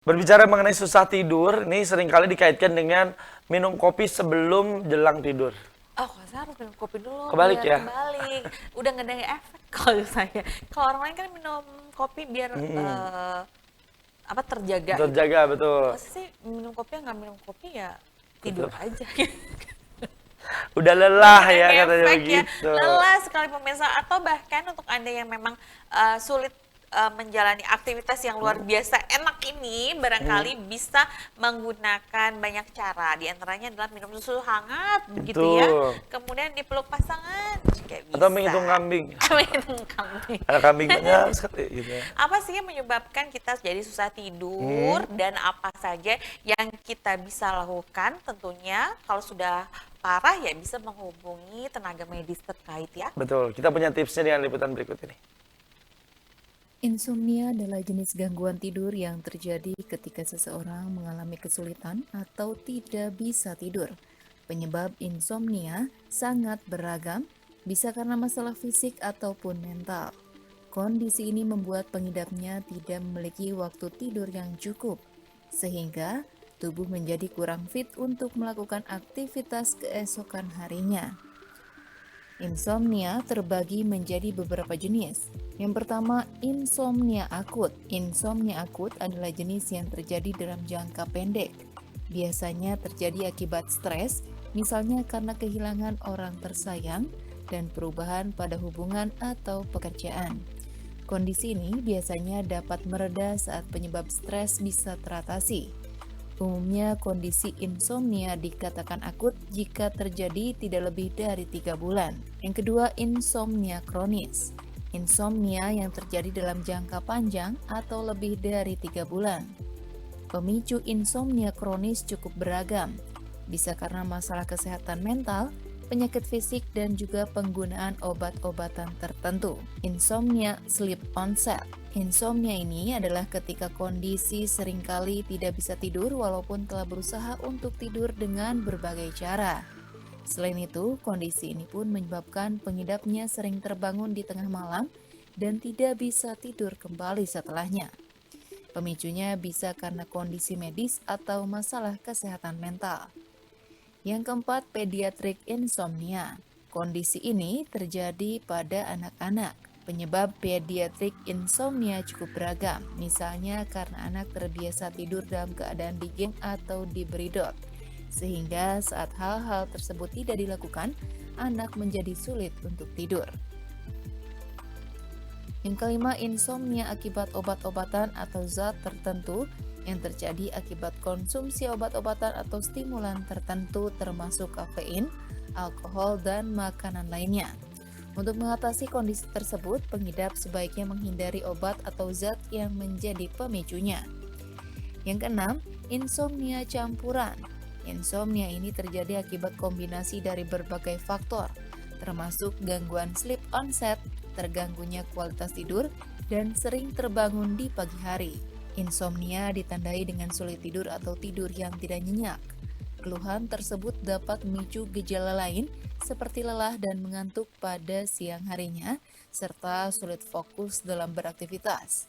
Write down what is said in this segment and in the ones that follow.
Berbicara mengenai susah tidur, ini seringkali dikaitkan dengan minum kopi sebelum jelang tidur. Oh, kalau saya harus minum kopi dulu Kebalik biar ya? kebalik. Udah nggak ada efek kalau saya. Kalau orang lain kan minum kopi biar Mm-mm. apa terjaga gitu. Terjaga, betul. Kalau saya sih minum kopi nggak minum kopi ya tidur Betul. aja. Udah Udah lelah nggak ya ada katanya efek ya, begitu. lelah sekali pemirsa. Atau bahkan untuk anda yang memang sulit menjalani aktivitas yang luar biasa enak ini, barangkali bisa menggunakan banyak cara. Di antaranya adalah minum susu hangat begitu ya, Betul. kemudian dipeluk pasangan juga Atau bisa. menghitung kambing. Minum kambing. Ada kambing banyak sekali gitu ya. Apa sih yang menyebabkan kita jadi susah tidur dan apa saja yang kita bisa lakukan? Tentunya kalau sudah parah ya bisa menghubungi tenaga medis terkait ya. Betul. Kita punya tipsnya dengan liputan berikut ini. Insomnia adalah jenis gangguan tidur yang terjadi ketika seseorang mengalami kesulitan atau tidak bisa tidur. Penyebab insomnia sangat beragam, bisa karena masalah fisik ataupun mental. Kondisi ini membuat pengidapnya tidak memiliki waktu tidur yang cukup, sehingga tubuh menjadi kurang fit untuk melakukan aktivitas keesokan harinya. Insomnia terbagi menjadi beberapa jenis. Yang pertama, insomnia akut. Insomnia akut adalah jenis yang terjadi dalam jangka pendek. Biasanya terjadi akibat stres, misalnya karena kehilangan orang tersayang dan perubahan pada hubungan atau pekerjaan. Kondisi ini biasanya dapat mereda saat penyebab stres bisa teratasi. Umumnya kondisi insomnia dikatakan akut jika terjadi tidak lebih dari 3 bulan. Yang kedua, insomnia kronis. Insomnia yang terjadi dalam jangka panjang atau lebih dari 3 bulan. Pemicu insomnia kronis cukup beragam, bisa karena masalah kesehatan mental, penyakit fisik, dan juga penggunaan obat-obatan tertentu. Insomnia sleep onset. Insomnia ini adalah ketika kondisi seringkali tidak bisa tidur walaupun telah berusaha untuk tidur dengan berbagai cara. Selain itu, kondisi ini pun menyebabkan pengidapnya sering terbangun di tengah malam dan tidak bisa tidur kembali setelahnya. Pemicunya bisa karena kondisi medis atau masalah kesehatan mental. Yang keempat, pediatric insomnia. Kondisi ini terjadi pada anak-anak. Penyebab pediatric insomnia cukup beragam, misalnya karena anak terbiasa tidur dalam keadaan digeng atau diberi dot, sehingga saat hal-hal tersebut tidak dilakukan, anak menjadi sulit untuk tidur. Yang kelima, insomnia akibat obat-obatan atau zat tertentu yang terjadi akibat konsumsi obat-obatan atau stimulan tertentu termasuk kafein, alkohol, dan makanan lainnya. Untuk mengatasi kondisi tersebut, pengidap sebaiknya menghindari obat atau zat yang menjadi pemicunya. Yang keenam, insomnia campuran. Insomnia ini terjadi akibat kombinasi dari berbagai faktor, termasuk gangguan sleep onset, terganggunya kualitas tidur, dan sering terbangun di pagi hari. Insomnia ditandai dengan sulit tidur atau tidur yang tidak nyenyak. Keluhan tersebut dapat memicu gejala lain seperti lelah dan mengantuk pada siang harinya, serta sulit fokus dalam beraktivitas.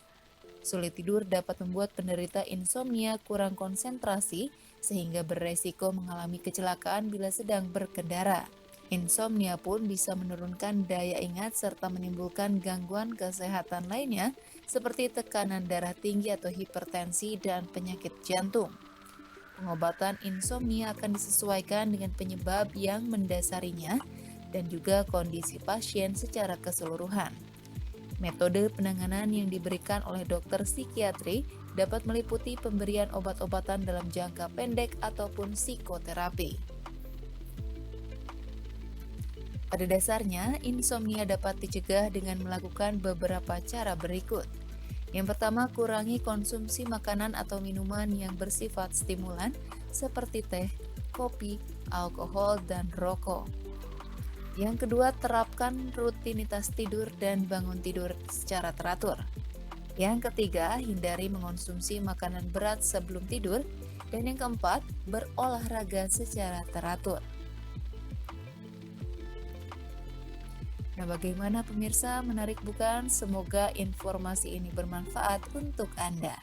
Sulit tidur dapat membuat penderita insomnia kurang konsentrasi sehingga beresiko mengalami kecelakaan bila sedang berkendara. Insomnia pun bisa menurunkan daya ingat serta menimbulkan gangguan kesehatan lainnya seperti tekanan darah tinggi atau hipertensi dan penyakit jantung. Pengobatan insomnia akan disesuaikan dengan penyebab yang mendasarinya dan juga kondisi pasien secara keseluruhan. Metode penanganan yang diberikan oleh dokter psikiatri dapat meliputi pemberian obat-obatan dalam jangka pendek ataupun psikoterapi. Pada dasarnya, insomnia dapat dicegah dengan melakukan beberapa cara berikut. Yang pertama, kurangi konsumsi makanan atau minuman yang bersifat stimulan seperti teh, kopi, alkohol, dan rokok. Yang kedua, terapkan rutinitas tidur dan bangun tidur secara teratur. Yang ketiga, hindari mengonsumsi makanan berat sebelum tidur. Dan yang keempat, berolahraga secara teratur. Nah, bagaimana pemirsa? Menarik bukan? Semoga informasi ini bermanfaat untuk Anda.